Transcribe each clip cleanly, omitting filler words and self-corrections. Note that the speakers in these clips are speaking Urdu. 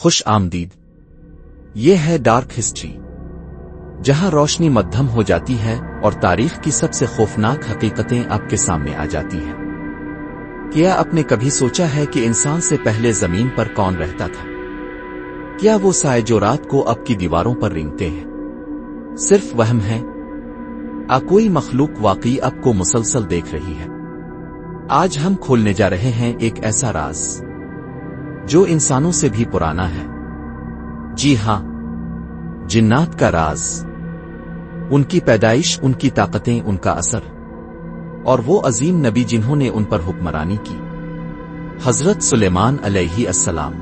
خوش آمدید۔ یہ ہے ڈارک ہسٹری، جہاں روشنی مدھم ہو جاتی ہے اور تاریخ کی سب سے خوفناک حقیقتیں آپ کے سامنے آ جاتی ہیں۔ کیا آپ نے کبھی سوچا ہے کہ انسان سے پہلے زمین پر کون رہتا تھا؟ کیا وہ سائے جو رات کو آپ کی دیواروں پر رینگتے ہیں صرف وہم ہے؟ کوئی مخلوق واقعی آپ کو مسلسل دیکھ رہی ہے؟ آج ہم کھولنے جا رہے ہیں ایک ایسا راز جو انسانوں سے بھی پرانا ہے۔ جی ہاں، جنات کا راز، ان کی پیدائش، ان کی طاقتیں، ان کا اثر، اور وہ عظیم نبی جنہوں نے ان پر حکمرانی کی، حضرت سلیمان علیہ السلام۔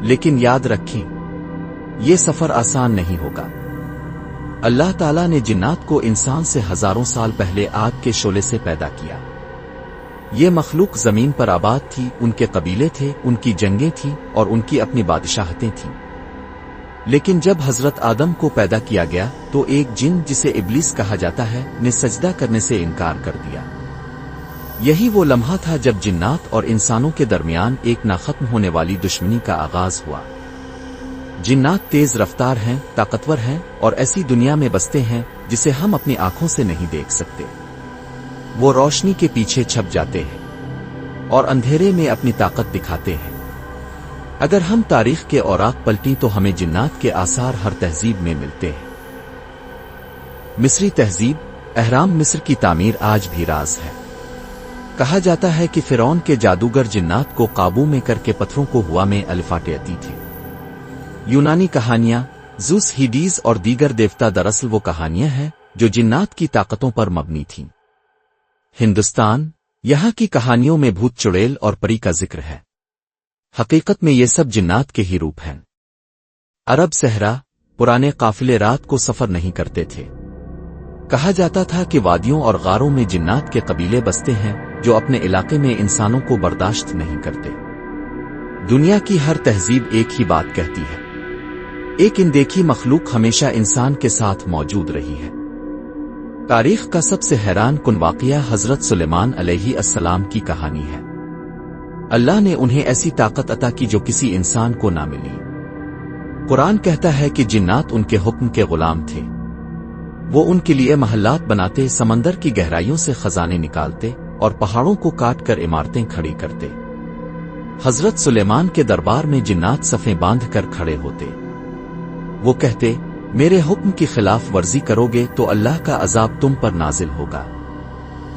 لیکن یاد رکھیں، یہ سفر آسان نہیں ہوگا۔ اللہ تعالیٰ نے جنات کو انسان سے ہزاروں سال پہلے آگ کے شعلے سے پیدا کیا۔ یہ مخلوق زمین پر آباد تھی، ان کے قبیلے تھے، ان کی جنگیں تھیں اور ان کی اپنی بادشاہتیں تھیں۔ لیکن جب حضرت آدم کو پیدا کیا گیا تو ایک جن جسے ابلیس کہا جاتا ہے نے سجدہ کرنے سے انکار کر دیا۔ یہی وہ لمحہ تھا جب جنات اور انسانوں کے درمیان ایک نہ ختم ہونے والی دشمنی کا آغاز ہوا۔ جنات تیز رفتار ہیں، طاقتور ہیں اور ایسی دنیا میں بستے ہیں جسے ہم اپنی آنکھوں سے نہیں دیکھ سکتے۔ وہ روشنی کے پیچھے چھپ جاتے ہیں اور اندھیرے میں اپنی طاقت دکھاتے ہیں۔ اگر ہم تاریخ کے اوراق پلٹیں تو ہمیں جنات کے آثار ہر تہذیب میں ملتے ہیں۔ مصری تہذیب، اہرام مصر کی تعمیر آج بھی راز ہے۔ کہا جاتا ہے کہ فرعون کے جادوگر جنات کو قابو میں کر کے پتھروں کو ہوا میں الفاٹے تھے۔ یونانی کہانیاں، زوس، ہیڈیز اور دیگر دیوتا دراصل وہ کہانیاں ہیں جو جنات کی طاقتوں پر مبنی تھیں۔ ہندوستان، یہاں کی کہانیوں میں بھوت چڑیل اور پری کا ذکر ہے۔ حقیقت میں یہ سب جنات کے ہی روپ ہیں۔ عرب صحرا، پرانے قافلے رات کو سفر نہیں کرتے تھے۔ کہا جاتا تھا کہ وادیوں اور غاروں میں جنات کے قبیلے بستے ہیں جو اپنے علاقے میں انسانوں کو برداشت نہیں کرتے۔ دنیا کی ہر تہذیب ایک ہی بات کہتی ہے، ایک اندیکھی مخلوق ہمیشہ انسان کے ساتھ موجود رہی ہے۔ تاریخ کا سب سے حیران کن واقعہ حضرت سلیمان علیہ السلام کی کہانی ہے۔ اللہ نے انہیں ایسی طاقت عطا کی جو کسی انسان کو نہ ملی۔ قرآن کہتا ہے کہ جنات ان کے حکم کے غلام تھے۔ وہ ان کے لیے محلات بناتے، سمندر کی گہرائیوں سے خزانے نکالتے اور پہاڑوں کو کاٹ کر عمارتیں کھڑی کرتے۔ حضرت سلیمان کے دربار میں جنات صفیں باندھ کر کھڑے ہوتے۔ وہ کہتے، میرے حکم کی خلاف ورزی کرو گے تو اللہ کا عذاب تم پر نازل ہوگا۔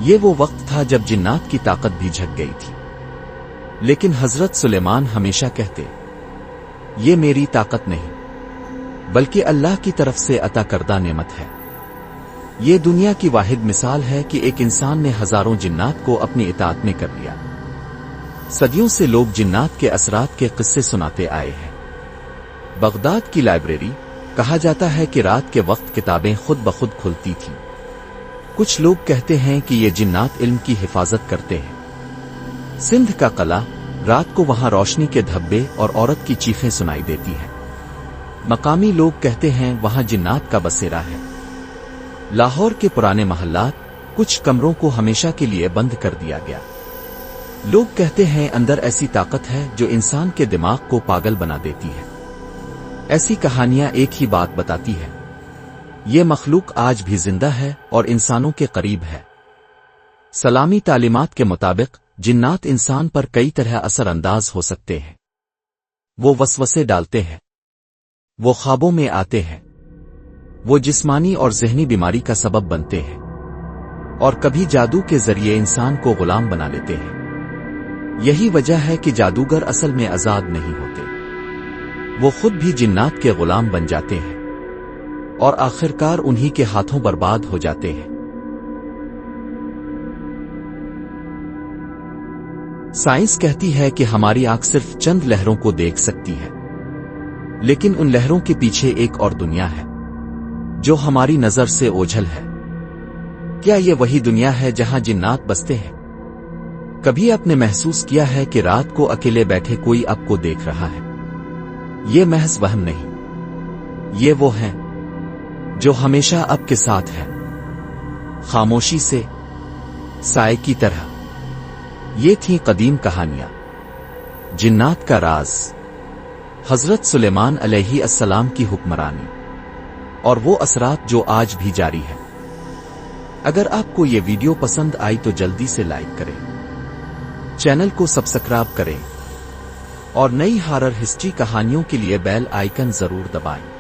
یہ وہ وقت تھا جب جنات کی طاقت بھی جھک گئی تھی۔ لیکن حضرت سلیمان ہمیشہ کہتے، یہ میری طاقت نہیں بلکہ اللہ کی طرف سے عطا کردہ نعمت ہے۔ یہ دنیا کی واحد مثال ہے کہ ایک انسان نے ہزاروں جنات کو اپنی اطاعت میں کر لیا۔ صدیوں سے لوگ جنات کے اثرات کے قصے سناتے آئے ہیں۔ بغداد کی لائبریری، کہا جاتا ہے کہ رات کے وقت کتابیں خود بخود کھلتی تھیں۔ کچھ لوگ کہتے ہیں کہ یہ جنات علم کی حفاظت کرتے ہیں۔ سندھ کا قلعہ، رات کو وہاں روشنی کے دھبے اور عورت کی چیخیں سنائی دیتی ہیں۔ مقامی لوگ کہتے ہیں وہاں جنات کا بسیرا ہے۔ لاہور کے پرانے محلات، کچھ کمروں کو ہمیشہ کے لیے بند کر دیا گیا۔ لوگ کہتے ہیں اندر ایسی طاقت ہے جو انسان کے دماغ کو پاگل بنا دیتی ہے۔ ایسی کہانیاں ایک ہی بات بتاتی ہے، یہ مخلوق آج بھی زندہ ہے اور انسانوں کے قریب ہے۔ سلامی تعلیمات کے مطابق جنات انسان پر کئی طرح اثر انداز ہو سکتے ہیں۔ وہ وسوسے ڈالتے ہیں، وہ خوابوں میں آتے ہیں، وہ جسمانی اور ذہنی بیماری کا سبب بنتے ہیں، اور کبھی جادو کے ذریعے انسان کو غلام بنا لیتے ہیں۔ یہی وجہ ہے کہ جادوگر اصل میں آزاد نہیں ہوتے، وہ خود بھی جنات کے غلام بن جاتے ہیں اور آخرکار انہی کے ہاتھوں برباد ہو جاتے ہیں۔ سائنس کہتی ہے کہ ہماری آنکھ صرف چند لہروں کو دیکھ سکتی ہے، لیکن ان لہروں کے پیچھے ایک اور دنیا ہے جو ہماری نظر سے اوجھل ہے۔ کیا یہ وہی دنیا ہے جہاں جنات بستے ہیں؟ کبھی آپ نے محسوس کیا ہے کہ رات کو اکیلے بیٹھے کوئی آپ کو دیکھ رہا ہے؟ یہ محض وہم نہیں، یہ وہ ہیں جو ہمیشہ آپ کے ساتھ ہیں، خاموشی سے، سائے کی طرح۔ یہ تھیں قدیم کہانیاں، جنات کا راز۔ حضرت سلیمان علیہ السلام کی حکمرانی اور وہ اثرات جو آج بھی جاری ہے۔ اگر آپ کو یہ ویڈیو پسند آئی تو جلدی سے لائک کریں، چینل کو سبسکرائب کریں اور نئی ہارر ہسٹری کہانیوں کے لیے بیل آئیکن ضرور دبائیں۔